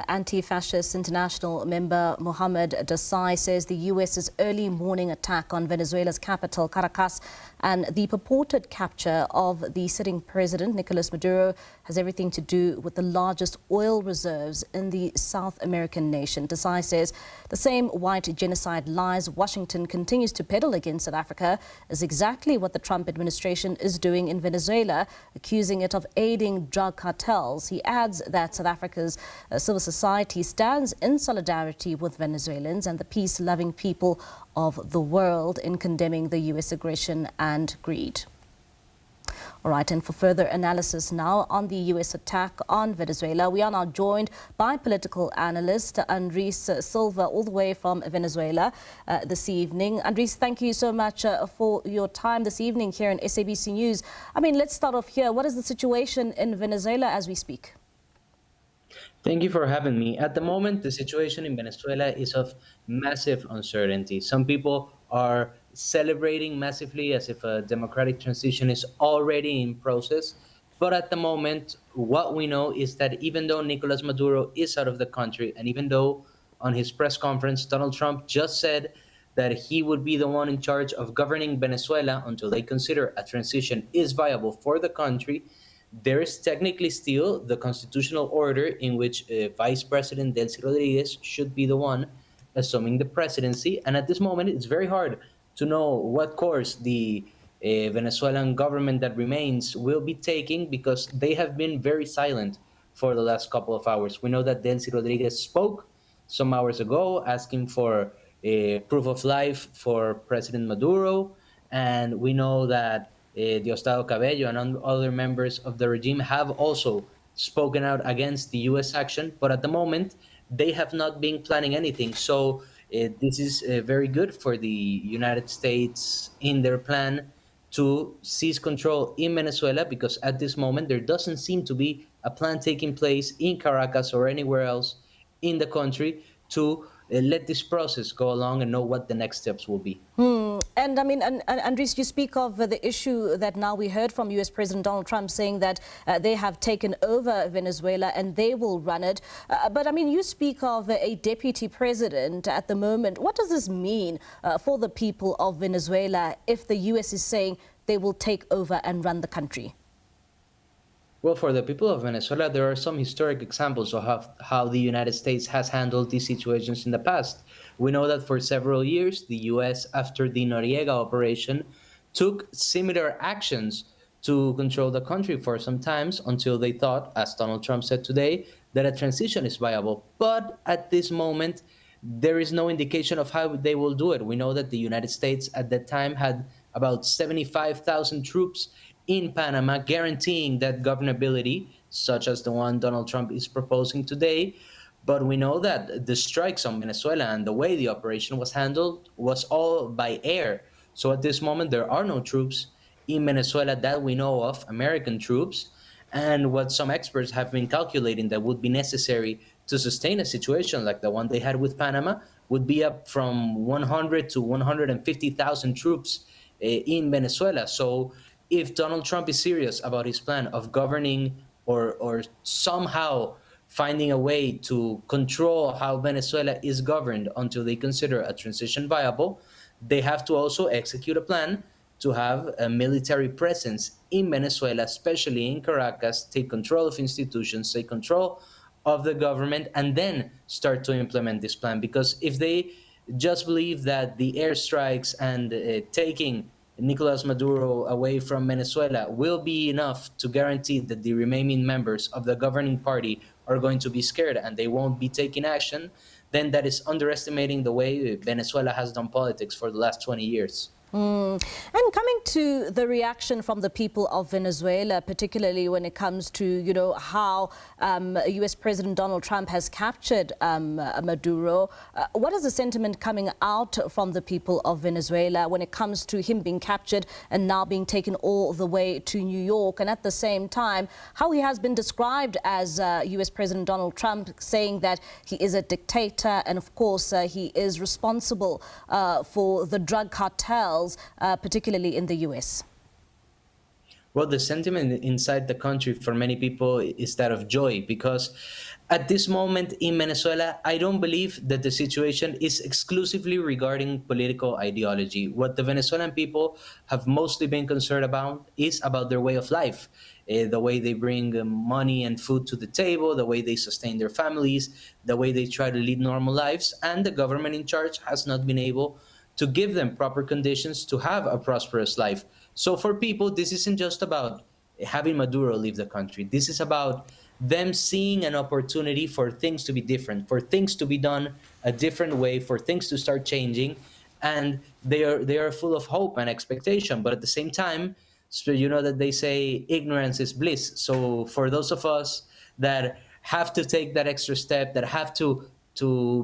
Anti-Fascist International member Muhammed Desai says the US's early morning attack on Venezuela's capital, Caracas, and the purported capture of the sitting president, Nicolás Maduro, has everything to do with the largest oil reserves in the South American nation. Desai says the same white genocide lies Washington continues to peddle against South Africa is exactly what the Trump administration is doing in Venezuela, accusing it of aiding drug cartels. He adds that South Africa's civil society stands in solidarity with Venezuelans and the peace-loving people of the world in condemning the U.S. aggression and greed. All right, and for further analysis now on the U.S. attack on Venezuela, we are now joined by political analyst Andres Silva, all the way from Venezuela this evening. Andres, thank you so much for your time this evening here in SABC News. I mean, let's start off here. What is the situation in Venezuela as we speak? Thank you for having me. At the moment, the situation in Venezuela is of massive uncertainty. Some people are celebrating massively as if a democratic transition is already in process. But at the moment, what we know is that even though Nicolás Maduro is out of the country, and even though on his press conference, Donald Trump just said that he would be the one in charge of governing Venezuela until they consider a transition is viable for the country, there is technically still the constitutional order in which Vice President Delcy Rodriguez should be the one assuming the presidency. And at this moment, it's very hard to know what course the Venezuelan government that remains will be taking, because they have been very silent for the last couple of hours. We know that Delcy Rodriguez spoke some hours ago asking for proof of life for President Maduro. And we know that Diosdado Cabello and other members of the regime have also spoken out against the U.S. action, but at the moment, they have not been planning anything. So this is very good for the United States in their plan to seize control in Venezuela, because at this moment, there doesn't seem to be a plan taking place in Caracas or anywhere else in the country to let this process go along and know what the next steps will be. And I mean, Andres, you speak of the issue that now we heard from U.S. President Donald Trump saying that they have taken over Venezuela and they will run it. But I mean, you speak of a deputy president at the moment. What does this mean for the people of Venezuela if the U.S. is saying they will take over and run the country? Well, for the people of Venezuela, there are some historic examples of how the United States has handled these situations in the past. We know that for several years, the U.S., after the Noriega operation, took similar actions to control the country for some times until they thought, as Donald Trump said today, that a transition is viable. But at this moment, there is no indication of how they will do it. We know that the United States at that time had about 75,000 troops in Panama, guaranteeing that governability, such as the one Donald Trump is proposing today. But we know that the strikes on Venezuela and the way the operation was handled was all by air. So at this moment, there are no troops in Venezuela that we know of, American troops. And what some experts have been calculating that would be necessary to sustain a situation like the one they had with Panama would be up from 100 to 150,000 troops in Venezuela. So if Donald Trump is serious about his plan of governing or somehow finding a way to control how Venezuela is governed until they consider a transition viable, they have to also execute a plan to have a military presence in Venezuela, especially in Caracas, take control of institutions, take control of the government, and then start to implement this plan. Because if they just believe that the airstrikes and taking Nicolás Maduro away from Venezuela will be enough to guarantee that the remaining members of the governing party are going to be scared and they won't be taking action, then that is underestimating the way Venezuela has done politics for the last 20 years. And coming to the reaction from the people of Venezuela, particularly when it comes to, you know, how U.S. President Donald Trump has captured Maduro, what is the sentiment coming out from the people of Venezuela when it comes to him being captured and now being taken all the way to New York? And at the same time, how he has been described as U.S. President Donald Trump, saying that he is a dictator and, of course, he is responsible for the drug cartels, particularly in the U.S.? Well, the sentiment inside the country for many people is that of joy, because at this moment in Venezuela, I don't believe that the situation is exclusively regarding political ideology. What the Venezuelan people have mostly been concerned about is about their way of life, the way they bring money and food to the table, the way they sustain their families, the way they try to lead normal lives, and the government in charge has not been able to give them proper conditions to have a prosperous life. So for people, this isn't just about having Maduro leave the country. This is about them seeing an opportunity for things to be different, for things to be done a different way, for things to start changing, and they are full of hope and expectation. But at the same time, so you know that they say ignorance is bliss. So for those of us that have to take that extra step, that have to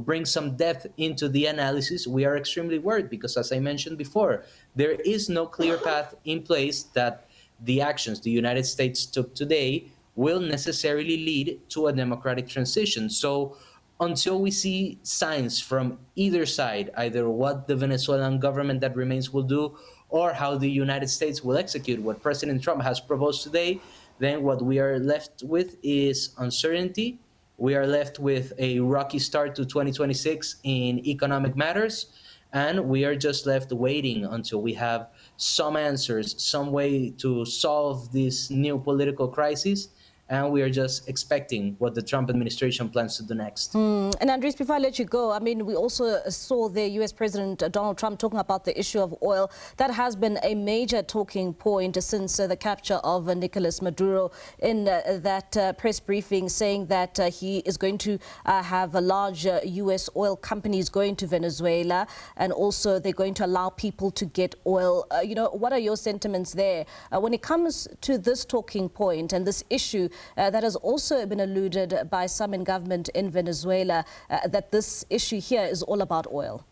bring some depth into the analysis, we are extremely worried because, as I mentioned before, there is no clear path in place that the actions the United States took today will necessarily lead to a democratic transition. So until we see signs from either side, either what the Venezuelan government that remains will do or how the United States will execute what President Trump has proposed today, then what we are left with is uncertainty. We are left with a rocky start to 2026 in economic matters, and we are just left waiting until we have some answers, some way to solve this new political crisis, and we are just expecting what the Trump administration plans to do next. And Andres, before I let you go, I mean, we also saw the U.S. President Donald Trump talking about the issue of oil. That has been a major talking point since the capture of Nicolás Maduro in that press briefing, saying that he is going to have a large U.S. oil companies going to Venezuela, and also they're going to allow people to get oil. You know, what are your sentiments there? When it comes to this talking point and this issue that has also been alluded by some in government in Venezuela, that this issue here is all about oil?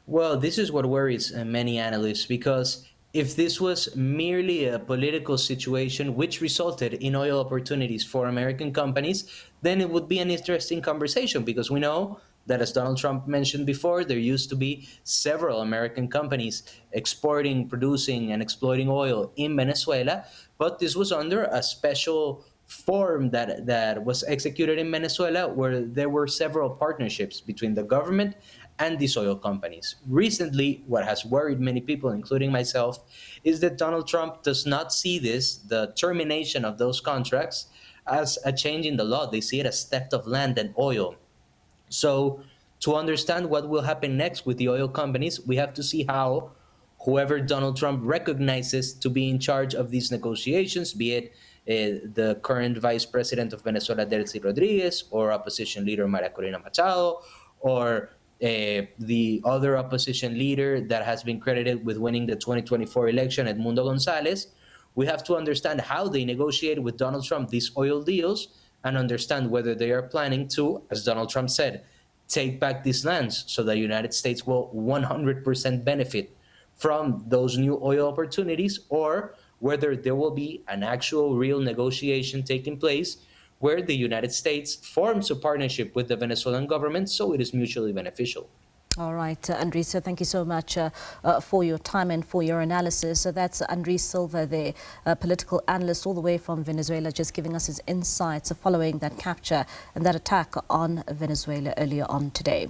Well, this is what worries many analysts, because if this was merely a political situation which resulted in oil opportunities for American companies, then it would be an interesting conversation, because we know that, as Donald Trump mentioned before, there used to be several American companies exporting, producing, and exploiting oil in Venezuela, but this was under a special form that was executed in Venezuela, where there were several partnerships between the government and these oil companies. Recently, what has worried many people, including myself, is that Donald Trump does not see this, the termination of those contracts, as a change in the law. They see it as theft of land and oil. So to understand what will happen next with the oil companies, we have to see how whoever Donald Trump recognizes to be in charge of these negotiations, be it the current vice president of Venezuela, Delcy Rodriguez, or opposition leader Maria Corina Machado, or the other opposition leader that has been credited with winning the 2024 election, Edmundo Gonzalez, we have to understand how they negotiate with Donald Trump these oil deals, and understand whether they are planning to, as Donald Trump said, take back these lands so the United States will 100% benefit from those new oil opportunities, or whether there will be an actual real negotiation taking place where the United States forms a partnership with the Venezuelan government so it is mutually beneficial. All right, Andres, so thank you so much for your time and for your analysis. So that's Andres Silva, the political analyst all the way from Venezuela, just giving us his insights following that capture and that attack on Venezuela earlier on today.